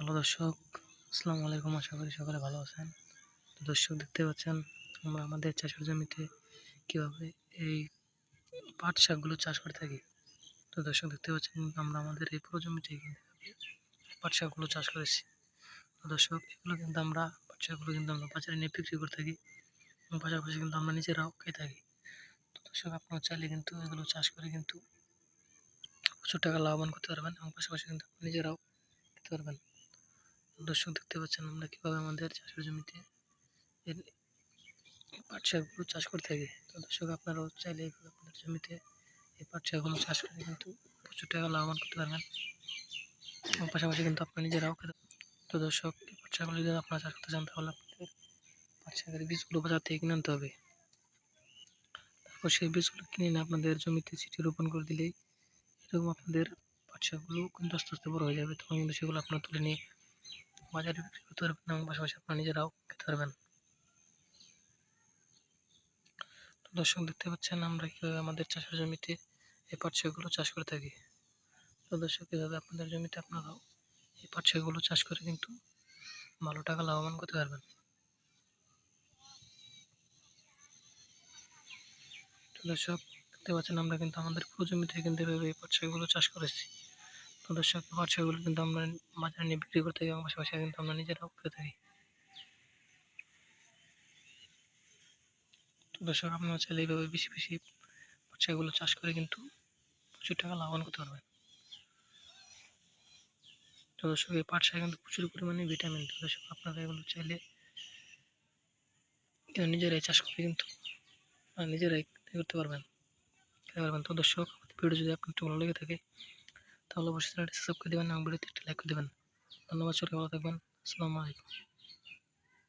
Hello দর্শক, আসসালামু আলাইকুম। আশা করি সকলে ভালো আছেন। তো দর্শক, দেখতে পাচ্ছেন আমরা আমাদের চাষের জমিতে কীভাবে এই পাট শাকগুলো চাষ করে থাকি। তো দর্শক, দেখতে পাচ্ছেন আমরা আমাদের এই পুরো জমিতে কিন্তু পাট শাকগুলো চাষ করেছি। তো দর্শক, এগুলো কিন্তু আমরা পাট শাকগুলো কিন্তু আমরা বাজারে নিয়ে বিক্রি করে থাকি এবং পাশাপাশি কিন্তু আমরা নিজেরাও খেয়ে থাকি। তো দর্শক, আপনারা চাইলে কিন্তু এগুলো চাষ করে কিন্তু প্রচুর টাকা লাভবান করতে পারবেন এবং পাশাপাশি কিন্তু নিজেরাও খেতে পারবেন। দর্শক, দেখতে পাচ্ছেন আমরা কীভাবে আমাদের চাষের জমিতে এর পাট শাকগুলো চাষ করে থাকি। তো দর্শক, আপনারাও চাইলে এইভাবে আপনাদের জমিতে এই পাট শাকগুলো চাষ করে কিন্তু প্রচুর টাকা লাভবান করতে পারবেন এবং পাশাপাশি কিন্তু আপনারা নিজেরাও খেতে। তো দর্শক, এই পাট শাকগুলো যদি আপনারা চাষ করতে চান তাহলে আপনাদের পাট শাকের বীজগুলো বাজার থেকে কিনে আনতে হবে। তারপর সেই বীজগুলো কিনে এনে আপনাদের জমিতে ছিটিয়ে রোপণ করে দিলেই এরকম আপনাদের পাট শাকগুলো কিন্তু আস্তে আস্তে বড় হয়ে যাবে। তখন কিন্তু সেগুলো আপনারা তুলে নিয়ে বাজারে বিক্রি করতে পারবেন এবং পাশাপাশি আপনারা নিজেরাও খেতে পারবেন। তো দর্শক, দেখতে পাচ্ছেন আমরা কীভাবে আমাদের চাষের জমিতে এই পাট শাকগুলো চাষ করে থাকি। তো দর্শক, এভাবে আপনাদের জমিতে আপনারাও এই পাট শাকগুলো চাষ করে কিন্তু ভালো টাকা লাভবান করতে পারবেন। তো দর্শক, দেখতে পাচ্ছেন আমরা কিন্তু আমাদের পুরো জমিতে কিন্তু এভাবে এই পাট শাকগুলো চাষ করেছি। তো দর্শক, এই পাট শাকগুলো কিন্তু আমরা বাজারে নিয়ে বিক্রি করতে থাকি এবং পাশাপাশি কিন্তু আমরা নিজেরাও খেতে থাকি। তো দর্শক, আপনারা চাইলে এইভাবে বেশি বেশি পাট শাকগুলো চাষ করে কিন্তু প্রচুর টাকা লাভবান করতে পারবেন। তো দর্শক, এই পাট শাকে কিন্তু প্রচুর পরিমাণে ভিটামিন। তো দর্শক, আপনারা এগুলো চাইলে নিজেরাই চাষ করে কিন্তু নিজেরাই করতে পারবেন, খেতে পারবেন। তো দর্শক, ভিডিও যদি আপনার একটু ভালো লেগে থাকে তাহলে অবশ্যই চ্যানেলটি সাবস্ক্রাইব করে দেবেন এবং ভিডিওতে একটি লাইক করে দেবেন। ধন্যবাদ, সবাই ভালো থাকবেন। আসসালামু আলাইকুম।